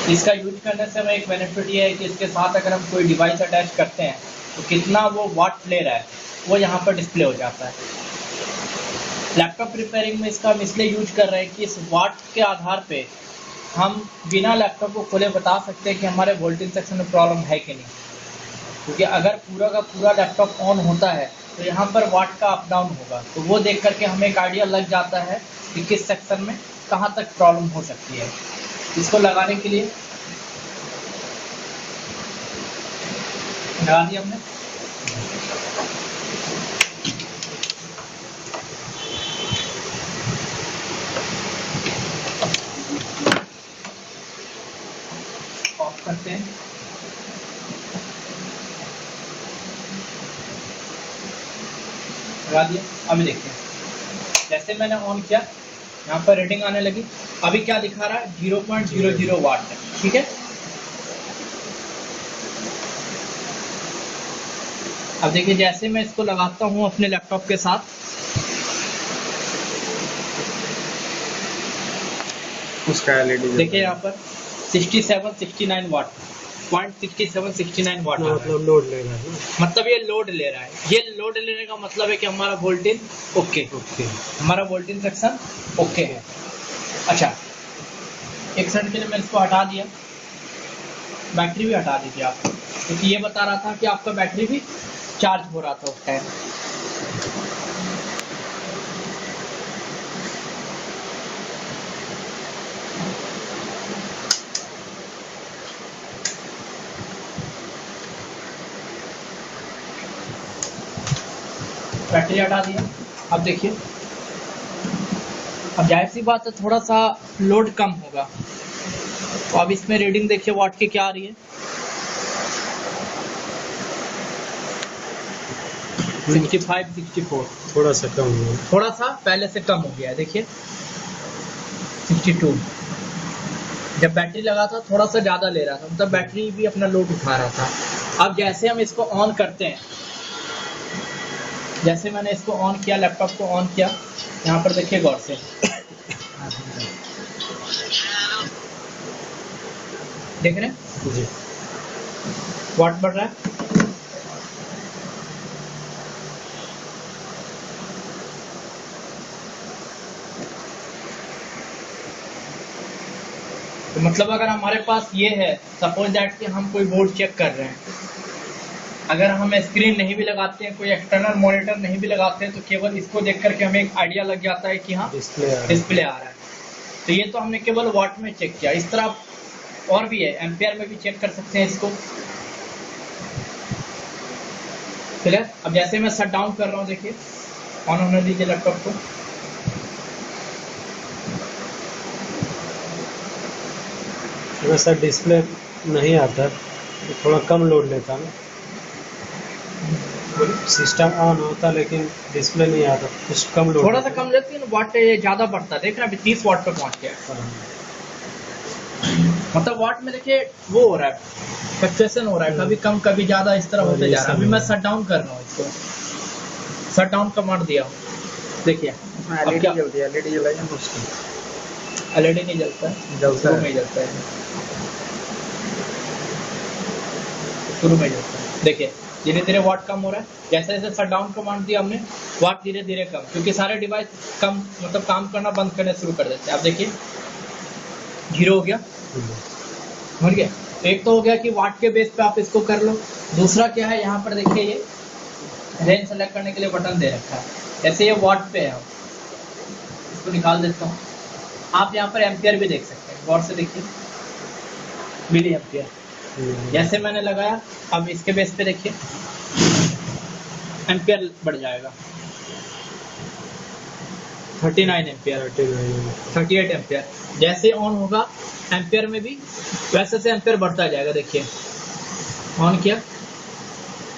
इसका यूज करने से हमें एक बेनिफिट ये है कि इसके साथ अगर हम कोई डिवाइस अटैच करते हैं तो कितना वो वाट ले रहा है वो यहाँ पर डिस्प्ले हो जाता है। लैपटॉप रिपेयरिंग में इसका हम इसलिए यूज कर रहे हैं कि इस वाट के आधार पे हम बिना लैपटॉप को खोले बता सकते हैं कि हमारे वोल्टेज सेक्शन में प्रॉब्लम है कि नहीं, क्योंकि अगर पूरा का पूरा लैपटॉप ऑन होता है तो यहाँ पर वाट का अप डाउन होगा, तो वो देख करके हमें एक आइडिया लग जाता है कि किस सेक्शन में कहाँ तक प्रॉब्लम हो सकती है। इसको लगाने के लिए लगा दिया हमने। ऑफ करते हैं। लगा दिया। अभी देखते हैं, जैसे मैंने ऑन किया यहाँ पर रीडिंग आने लगी। अभी क्या दिखा रहा है? 0.00 वाट है। ठीक है, अब देखिए जैसे मैं इसको लगाता हूँ अपने लैपटॉप के साथ, उसका एलईडी देखिए यहाँ पर 67-69 वाट, 0.67-69 वाट मतलब लोड ले रहा है, मतलब ये लोड ले रहा है। ये लोड लेने का मतलब है कि हमारा वोल्टेज ओके, हमारा वोल्टेज सेक्शन ओके है। अच्छा, एक सेकंड के लिए मैं इसको हटा दिया, बैटरी भी हटा दीजिए आप, क्योंकि ये बता रहा था कि आपका बैटरी भी चार्ज हो रहा था उस टाइम। बैटरी हटा दिया। अब देखिए, अब जाहिर सी बात है थोड़ा सा लोड कम होगा, तो अब इसमें रीडिंग देखिए वाट की क्या आ रही है, 65-64, थोड़ा सा कम हुआ, थोड़ा सा पहले से कम हो गया है। देखिए 62, जब बैटरी लगा था थोड़ा सा ज्यादा ले रहा था, मतलब बैटरी भी अपना लोड उठा रहा था। अब जैसे हम इसको ऑन करते हैं, जैसे मैंने इसको ऑन किया, लैपटॉप को ऑन किया, यहाँ पर देखिए गौर से, देख रहे हैं जी वाट बढ़ रहा है। तो मतलब अगर हमारे पास ये है, सपोज दैट कि हम कोई बोर्ड चेक कर रहे हैं, अगर हम स्क्रीन नहीं भी लगाते हैं, कोई एक्सटर्नल मॉनिटर नहीं भी लगाते हैं, तो केवल इसको देख करके हमें एक आइडिया लग जाता है कि हाँ डिस्प्ले आ रहा है। तो ये तो हमने केवल वाट में चेक किया, इस तरह और भी है, एम्पियर में भी चेक कर सकते हैं इसको। क्लियर? अब जैसे मैं शट डाउन कर रहा हूँ, देखिए ऑन होने दीजिए लैपटॉप को। वैसा डिस्प्ले नहीं आता, थोड़ा कम लोड लेता ना, सिस्टम ऑन होता लेकिन डिस्प्ले नहीं आता, कुछ कम लोड, थोड़ा सा कम लेती है, वाट ज्यादा बढ़ता है। देख रहे हैं अभी 30 वाट पे पहुंच गया, मतलब वाट में देखिए वो हो रहा है, फ्लक्चुएशन हो रहा है, कभी कम कभी ज्यादा, इस तरह होते जा रहा है। अभी मैं शट डाउन कर रहा हूँ इसको, शट डाउन कमांड दिया हूँ, देखिए अब क्या, एलईडी जलाइए, एलईडी नहीं जलता है, जलता शुरू में जलता है, शुरू में जलता है। देखिए धीरे धीरे वाट कम हो रहा है, जैसे जैसे शट डाउन कमांड दिया हमने, वाट धीरे धीरे कम, क्योंकि सारे डिवाइस कम मतलब काम करना बंद करने शुरू कर देते हैं। अब देखिए 0 हो गया, हो गया। एक तो हो गया कि वाट के बेस पे आप इसको कर लो, दूसरा क्या है, यहाँ पर देखिए ये रेंज सेलेक्ट करने के लिए बटन दे रखा है, जैसे ये वाट पे है, इसको निकाल देता हूँ। आप यहाँ पर एम्पियर भी देख सकते हैं, गौर से देखिए, मिली एम्पियर जैसे मैंने लगाया, अब इसके बेस पे देखिए एम्पियर बढ़ जाएगा, 39 एम्पियर, 38 एम्पियर। जैसे ऑन होगा एम्पियर में भी वैसे से एम्पियर बढ़ता जाएगा। देखिए ऑन किया,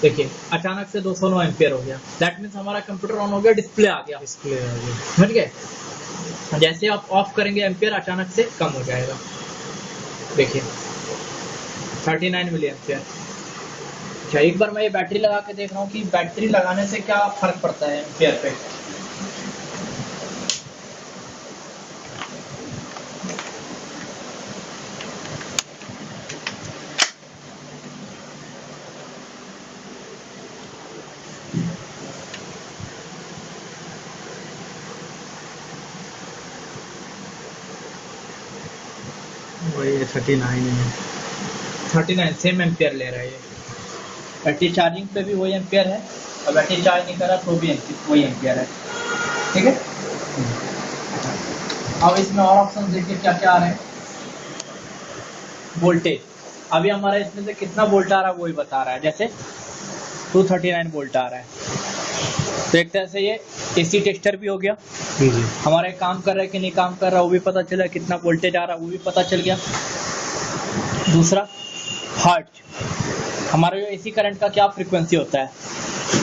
देखिए अचानक से 209 एम्पियर हो गया, दैट मीन्स हमारा कंप्यूटर ऑन हो गया, डिस्प्ले आ गया, समझ गए? जैसे आप ऑफ करेंगे एम्पियर अचानक से कम हो जाएगा, देखिए 39 मिली एम्पियर। अच्छा, एक बार मैं ये बैटरी लगा के देख रहा हूँ कि बैटरी लगाने से क्या फर्क पड़ता है एम्पियर पे। वही 39 है। 39 सेम एम्पियर ले रहा है ये। बैटरी चार्जिंग पे भी वही एम्पियर है और बैटरी चार्ज नहीं करा तो भी वही एम्पियर है। ठीक है। अब इसमें और ऑप्शन देखिए क्या क्या आ रहे हैं। वोल्टेज अभी हमारा इसमें से कितना वोल्ट आ रहा है वही बता रहा है। जैसे 239 वोल्ट आ रहा है, तो एक तरह से ये एसी टेस्टर भी हो गया। जी। हमारे काम कर रहा है कि नहीं काम कर रहा वो भी पता चला, कितना वोल्टेज आ रहा है वो भी पता चल गया। दूसरा हर्ट्ज, हमारा जो एसी करंट का क्या फ्रीक्वेंसी होता है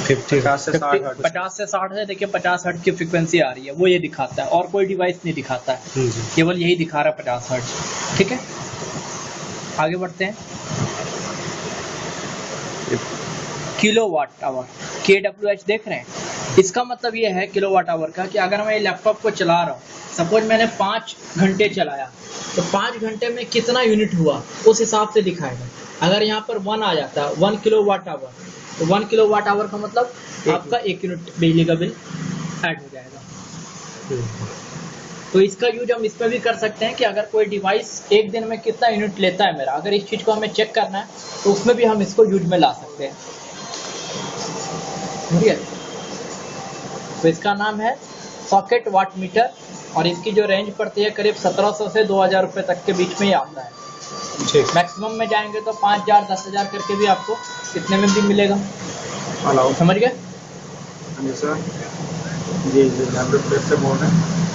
50 से 60 50 से 60 है। देखिए 50 हर्ट्ज की फ्रीक्वेंसी आ रही है, वो ये दिखाता है और कोई डिवाइस नहीं दिखाता है, जी। केवल यही दिखा रहा है 50 हर्ट्ज। ठीक है, आगे बढ़ते हैं। किलोवाट आवर, KWH देख रहे हैं, इसका मतलब ये है किलोवाट आवर का कि अगर मैं ये लैपटॉप को चला रहा हूँ, सपोज मैंने 5 घंटे चलाया तो 5 घंटे में कितना यूनिट हुआ उस हिसाब से दिखाएगा। अगर यहाँ पर 1 आ जाता है 1 किलोवाट आवर, तो 1 किलोवाट आवर का मतलब आपका 1 यूनिट बिजली का बिल ऐड हो जाएगा। तो इसका यूज हम इसमें भी कर सकते हैं कि अगर कोई डिवाइस एक दिन में कितना यूनिट लेता है मेरा, अगर इस चीज़ को हमें चेक करना है तो उसमें भी हम इसको यूज में ला सकते हैं। ठीक है, तो इसका नाम है सॉकेट वाट मीटर और इसकी जो रेंज पड़ती है करीब 1700 से 2000 रुपये तक के बीच में ही आता है। मैक्सिमम में जाएंगे तो 5000 10,000 करके भी आपको इतने में भी मिलेगा। समझ गए? जी जी, 100 से बोल रहे हैं।